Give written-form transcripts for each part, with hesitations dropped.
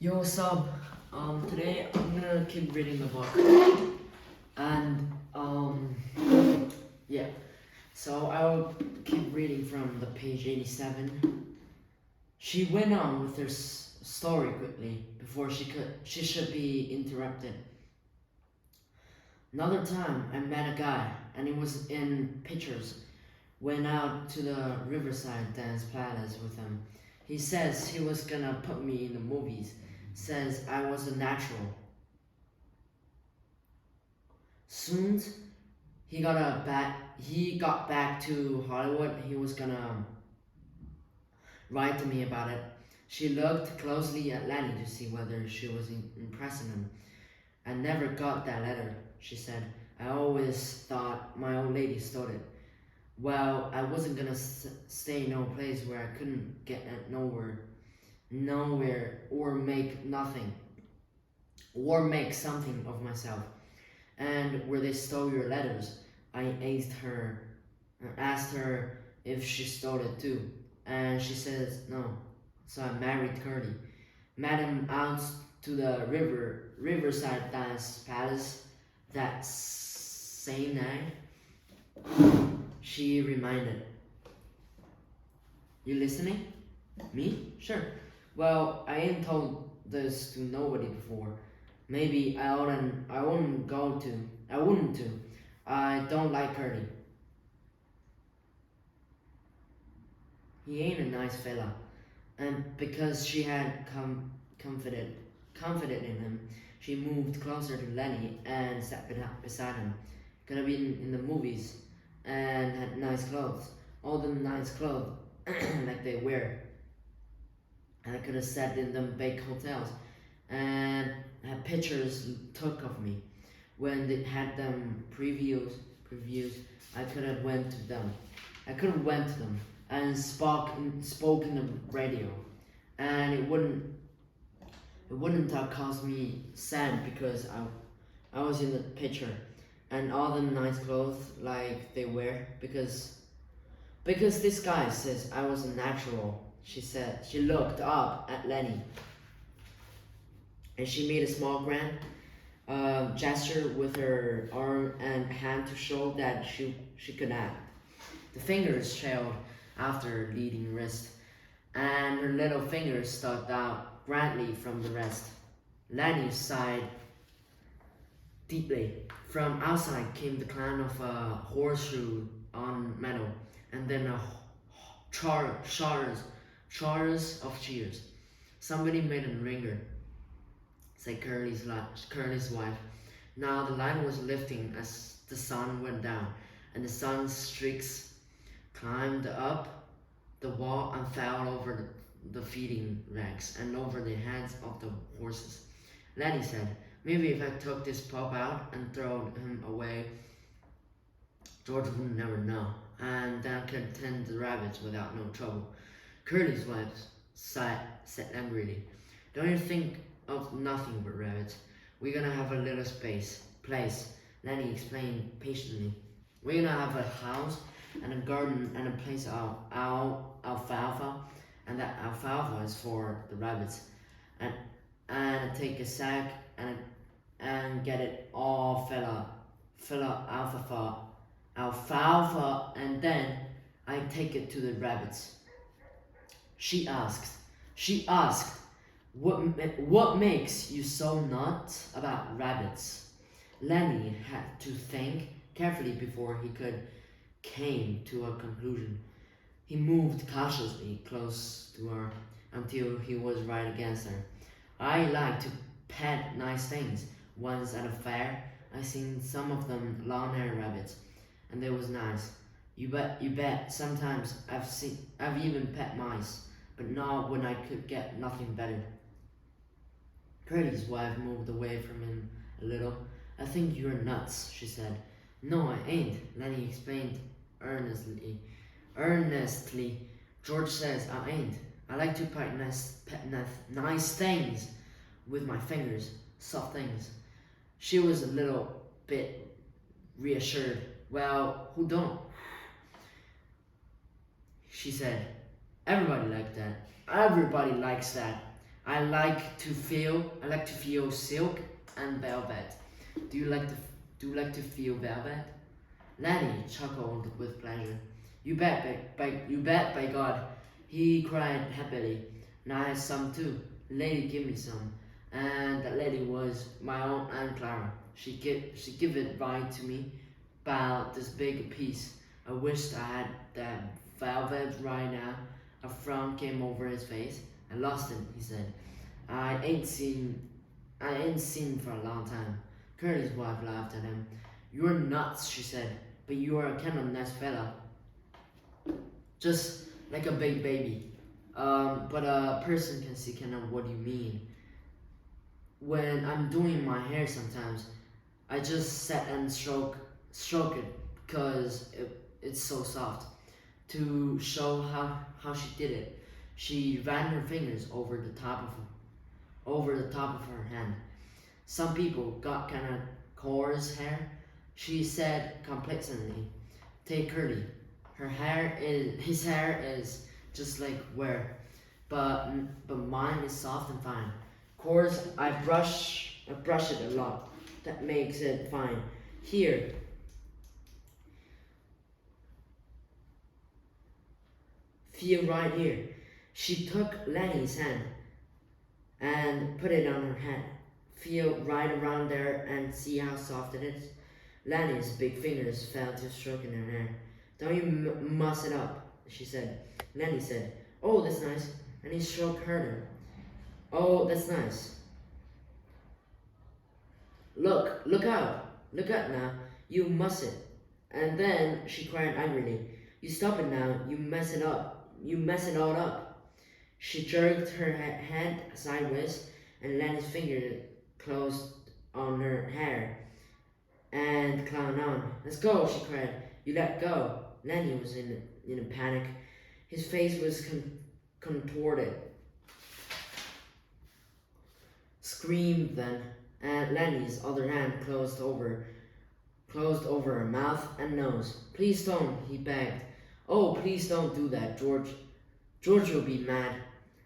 Yo, what's up? Today I'm gonna keep reading the book, and yeah. So I'll keep reading from the page 87. She went on with her story quickly before she should be interrupted. Another time, I met a guy, and he was in pictures. Went out to the Riverside Dance Palace with him. He says he was gonna put me in the movies. Says I was a natural. Soon he got back to Hollywood. He was gonna write to me about it. She looked closely at Lenny to see whether she was impressing him. I never got that letter, she said. I always thought my old lady stole it. Well, I wasn't gonna stay no place where I couldn't get nowhere, or make nothing, or make something of myself. And where they stole your letters, I asked her if she stole it too, and she says no. So I married Curly, met him out to the Riverside Dance Palace that same night. She reminded. You listening? Me? Sure. Well, I ain't told this to nobody before. Maybe I wouldn't go to. I wouldn't to. I don't like Curly. He ain't a nice fella. And because she had confided in him, she moved closer to Lenny and sat beside him. Could have been in the movies and had nice clothes. All the nice clothes like they wear. And I could have sat in them big hotels and had pictures took of me. When they had them previews, I could have went to them. And spoke in the radio, and it wouldn't have cost me cent because I was in the picture, and all the nice clothes like they wear because this guy says I was a natural. She said. She looked up at Lenny, and she made a small grand gesture with her arm and hand to show that she could act. The fingers trailed after her leading wrist, and her little fingers stuck out grandly from the rest. Lenny sighed deeply. From outside came the clang of a horseshoe on metal, and then a chorus of cheers. Somebody made a ringer, said Curly's wife. Now the light was lifting as the sun went down, and the sun's streaks climbed up the wall and fell over the feeding racks and over the heads of the horses. Lenny said, maybe if I took this pup out and throw him away, George would never know, and then I could tend the rabbits without no trouble. Curly's wife said angrily, don't you think of nothing but rabbits? We're gonna have a little place, Lenny explained patiently. We're gonna have a house and a garden and a place of alfalfa, and that alfalfa is for the rabbits. And take a sack and get it all fill up alfalfa, and then I take it to the rabbits. She asked, what makes you so nuts about rabbits? Lenny had to think carefully before he came to a conclusion. He moved cautiously close to her until he was right against her. I like to pet nice things. Once at a fair, I seen some of them long-haired rabbits, and they was nice. You bet. Sometimes I've even pet mice, but not when I could get nothing better. Curly's wife moved away from him a little. I think you're nuts, she said. No, I ain't, Lenny explained earnestly. George says I ain't. I like to pet nice things with my fingers, soft things. She was a little bit reassured. Well, who don't? She said, everybody likes that. I like to feel silk and velvet. Do you like to do you like to feel velvet? Lenny chuckled with pleasure. You bet by God. He cried happily. And I had some too. Lady, give me some. And that lady was my own Aunt Clara. She give it right to me, about this big piece. I wished I had that velvet right now. A frown came over his face. I lost it, he said. I ain't seen I ain't seen for a long time. Curly's wife laughed at him. You're nuts, she said, but you are a kind of nice fella. Just like a big baby. But a person can see kind of what you mean. When I'm doing my hair sometimes, I just sit and stroke it because it's so soft. To show how she did it, she ran her fingers over the top of her hand. Some people got kind of coarse hair. She said complacently, "Take Curly. His hair is just like where, but mine is soft and fine. Of course, I brush it a lot. That makes it fine. Here, feel right here." She took Lenny's hand and put it on her head. Feel right around there and see how soft it is. Lenny's big fingers fell to stroking her hair. "Don't you muss it up," she said. Lenny said, "Oh, that's nice." And he stroked harder. "Oh, that's nice. Look out. Look out now. You mustn't." And then she cried angrily, "You stop it now. You mess it up. You mess it all up." She jerked her head sideways, and Lenny's finger closed on her hair and clung on. "Let's go," she cried. "You let go." Lenny was in a panic. His face was contorted. Screamed then, and Lenny's other hand closed over her mouth and nose. "Please don't," he begged. "Oh, please don't do that, George. George will be mad."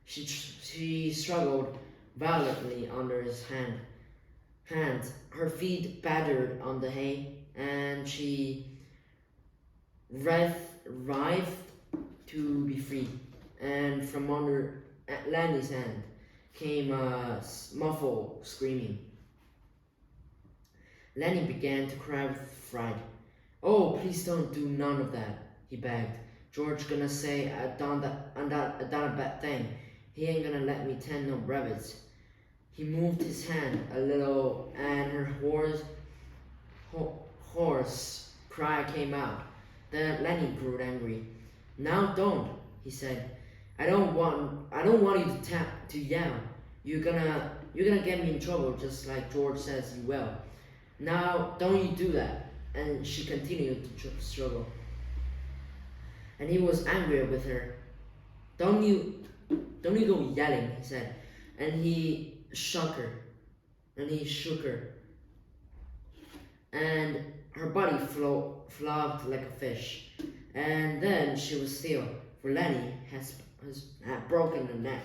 She struggled violently under his hands. Her feet battered on the hay, and she writhed to be free. And from under Lanny's hand came a muffled screaming. Lenny began to cry with fright. "Oh, please don't do none of that," he begged. "George gonna say I done a bad thing. He ain't gonna let me tend no rabbits." He moved his hand a little, and her hoarse cry came out. Then Lenny grew angry. "Now don't," he said. I don't want you to yell. You're gonna get me in trouble just like George says you will. Now don't you do that." And she continued to struggle. And he was angry with her. Don't you go yelling," he said. And he shook her. And her body flopped like a fish. And then she was still, for Lenny had broken her neck.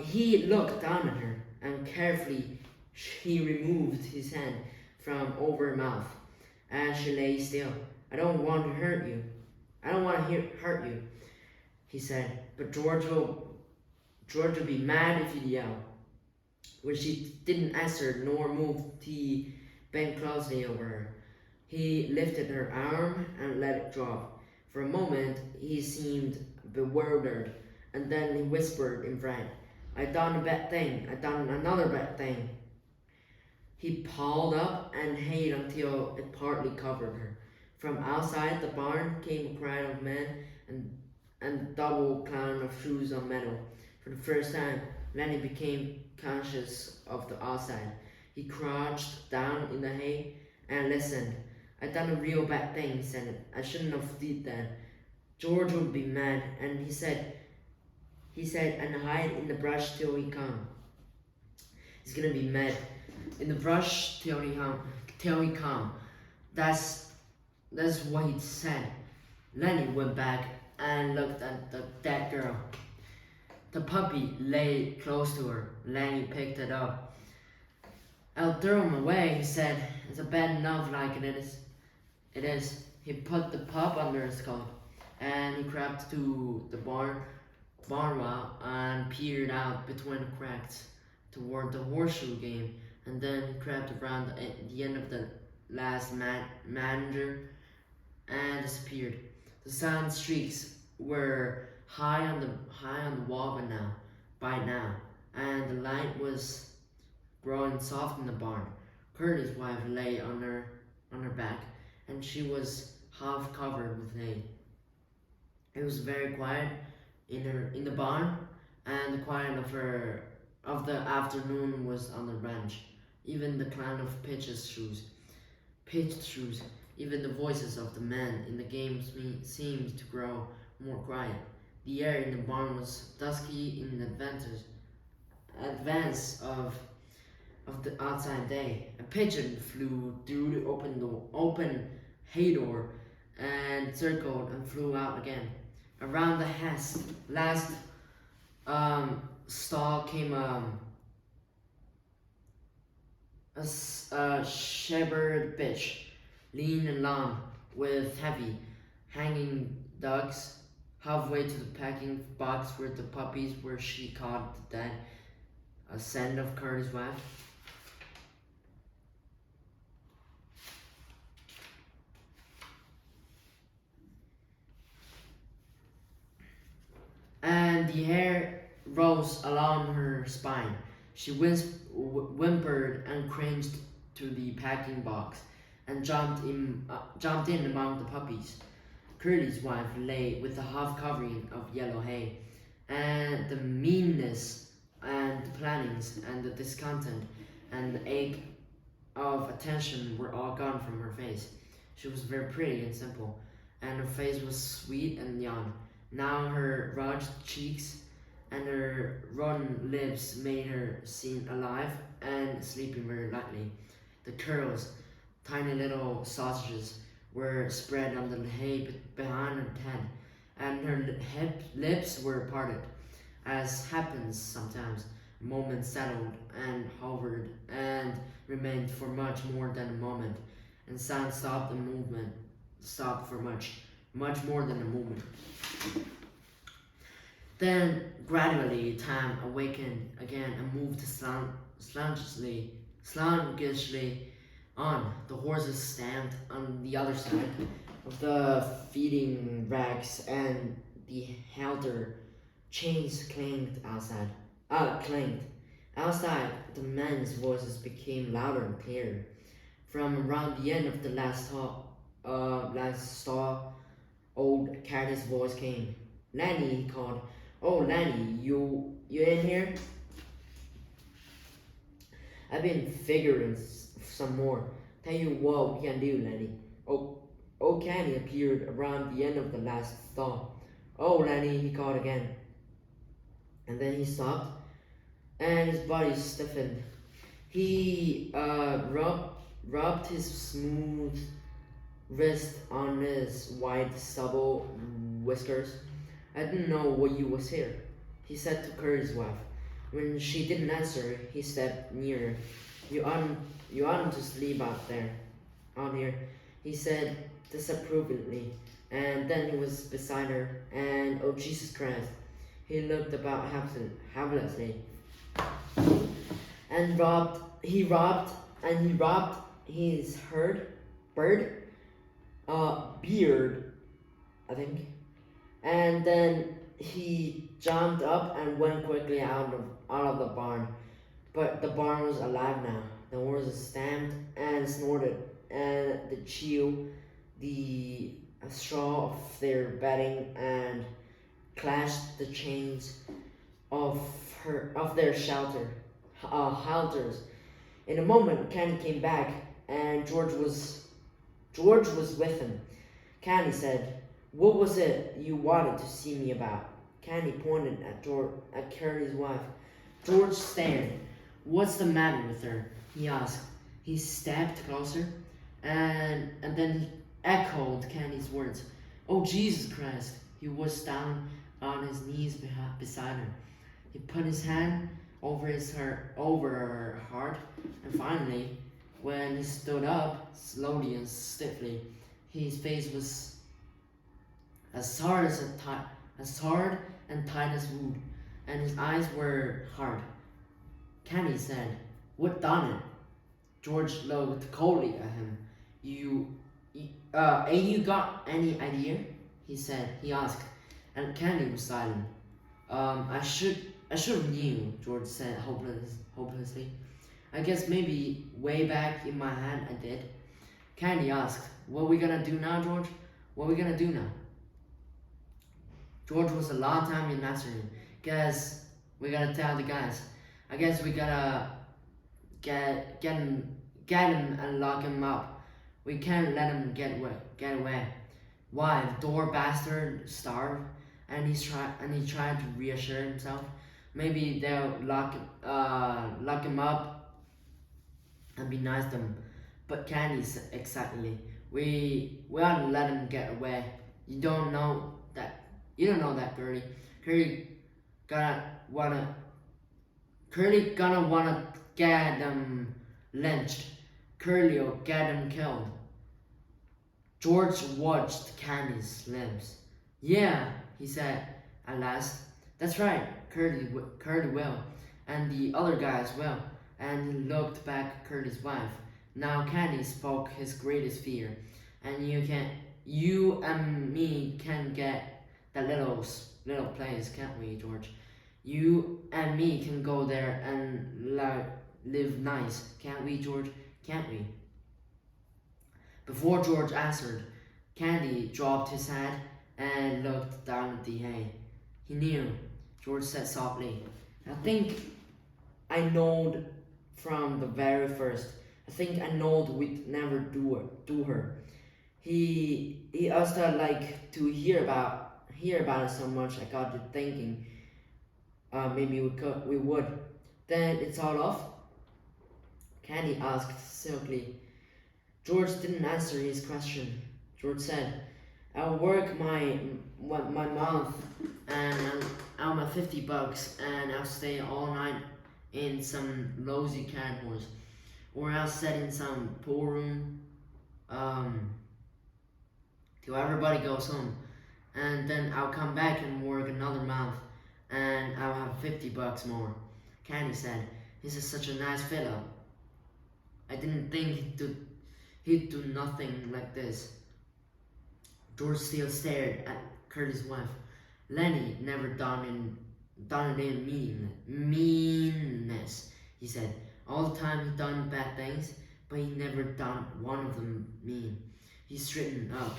He looked down at her, and carefully he removed his hand from over her mouth, and she lay still. I don't want to hurt you, he said, "but George will be mad if you yell." When she didn't answer nor move, he bent closely over her. He lifted her arm and let it drop. For a moment he seemed bewildered, and then he whispered in fright, "I done a bad thing. I done another bad thing." He pulled up and hid until it partly covered her. From outside the barn came a crowd of men and double cloud of shoes on metal. For the first time, Lenny became conscious of the outside. He crouched down in the hay and listened. "I done a real bad thing," he said. "I shouldn't have did that. George would be mad." And he said, "And hide in the brush till he come. He's gonna be mad in the brush till he come. That's what he said." Lenny went back and looked at the dead girl. The puppy lay close to her. Lanny picked it up. "I'll throw him away," he said. "It's a bad enough like it is. It is." He put the pup under his coat, and he crept to the barn wall and peered out between the cracks toward the horseshoe game, and then he crept around the end of the last manger and disappeared. The sun streaks were high on the wall by now, and the light was growing soft in the barn. Curly's wife lay on her back, and she was half covered with hay. It was very quiet in the barn, and the quiet of the afternoon was on the ranch. Even the clan of pitched shoes, even the voices of the men in the game seemed to grow more quiet. The air in the barn was dusky in advance of the outside day. A pigeon flew through the open hay door and circled and flew out again. Around the last stall came a shepherd bitch, lean and long, with heavy, hanging dugs. Halfway to the packing box where the puppies were, she caught the dead scent of Curly's wife. And the hair rose along her spine. She whimpered and cringed to the packing box and jumped in among the puppies. Curly's wife lay with a half covering of yellow hay, and the meanness and the plannings and the discontent and the ache of attention were all gone from her face. She was very pretty and simple, and her face was sweet and young. Now her rugged cheeks and her rotten lips made her seem alive and sleeping very lightly. The curls, tiny little sausages, were spread on the hay behind her head, and her lips were parted. As happens sometimes, a moment settled and hovered and remained for much more than a moment, and sound stopped and movement stopped for much more than a moment. Then gradually time awakened again and moved sluggishly on. The horses stamped on the other side of the feeding racks, and the halter chains clanged outside. Outside, the men's voices became louder and clearer. From around the end of the last stall, old Caddy's voice came. "Lanny," he called. "Oh, Lanny, you in here? I've been figuring some more. Tell you what we can do, Lanny." Old Candy appeared around the end of the last stall. "Oh, Lanny," he called again. And then he stopped, and his body stiffened. He rubbed his smooth wrist on his white stubble whiskers. "I didn't know what you was here," he said to Curly's wife. When she didn't answer, he stepped nearer. You oughtn't to sleep out here," he said disapprovingly, and then he was beside her, and oh Jesus Christ, he looked about helplessly, and he robbed his bird, beard, I think, and then he jumped up and went quickly out of the barn. But the barn was alive now. The horses stamped and snorted, and the straw of their bedding, and clashed the chains of their halters. In a moment, Candy came back, and George was with him. Candy said, "What was it you wanted to see me about?" Candy pointed at Curly's wife. George stared. "What's the matter with her?" he asked. He stepped closer, and then he echoed Candy's words. "Oh, Jesus Christ!" He was down on his knees beside her. He put his hand over her heart, and finally, when he stood up slowly and stiffly, his face was as hard and tight as wood, and his eyes were hard. Candy said, "What done it?" George looked coldly at him. Ain't you got any idea?" He asked, and Candy was silent. I should have knew," George said hopelessly. "I guess maybe way back in my head I did." Candy asked, "What we gonna do now, George? What we gonna do now?" George was a long time in answering. "Guess we gotta tell the guys. I guess we gotta get him and lock him up. We can't let him get away. Why, the door bastard starved." And he tried to reassure himself. Maybe they'll lock him up and be nice to him. But Candy said, "Exactly. We ought to let him get away. You don't know that, Curly. Curly gonna wanna get them lynched. Curly'll get them killed." George watched Candy's lips. "Yeah," he said at last. "That's right. Curly will, and the other guys will." And he looked back at Curly's wife. Now Candy spoke his greatest fear. "And you and me can get that little place, can't we, George? You and me can go there and live nice, can't we, George? Can't we?" Before George answered, Candy dropped his head and looked down at the hay. "He knew," George said softly. "I think I knowed from the very first. I think I knowed we'd never do her. He used to like to hear about it so much. I got to thinking, maybe we would. Then it's all off?" Candy asked silkily. George didn't answer his question. George said, "I'll work my month and I'll my $50 and I'll stay all night in some lousy cat horse, or I'll sit in some pool room till everybody goes home, and then I'll come back and work another month and I'll have $50 more." Candy said, "This is such a nice fellow. I didn't think he'd do nothing like this." George still stared at Curly's wife. "Lenny never done it in meanness," he said. "All the time he done bad things, but he never done one of them mean." He straightened up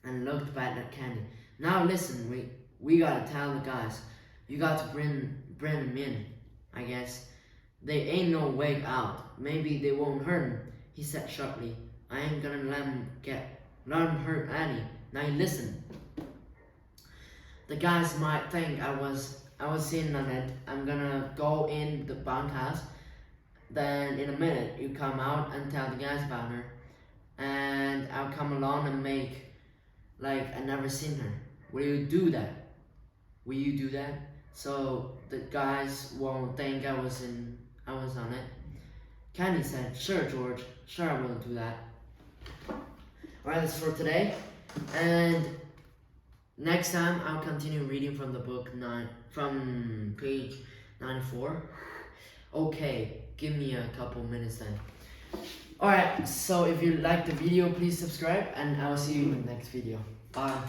and looked back at Candy. "Now listen, we gotta tell the guys. You got to bring them in, I guess. They ain't no way out. Maybe they won't hurt him," he said sharply. "I ain't gonna let him hurt Annie. Now you listen. The guys might think I was in on it. I'm gonna go in the bunkhouse. Then in a minute you come out and tell the guys about her, and I'll come along and make like I never seen her. Will you do that? Will you do that? So the guys won't think I was on it." Candy said, "Sure, George. Sure, I will do that." Alright, that's for today. And next time I'll continue reading from the book from page 94. Okay, give me a couple minutes then. Alright, so if you liked the video, please subscribe and I will see you in the next video. Bye.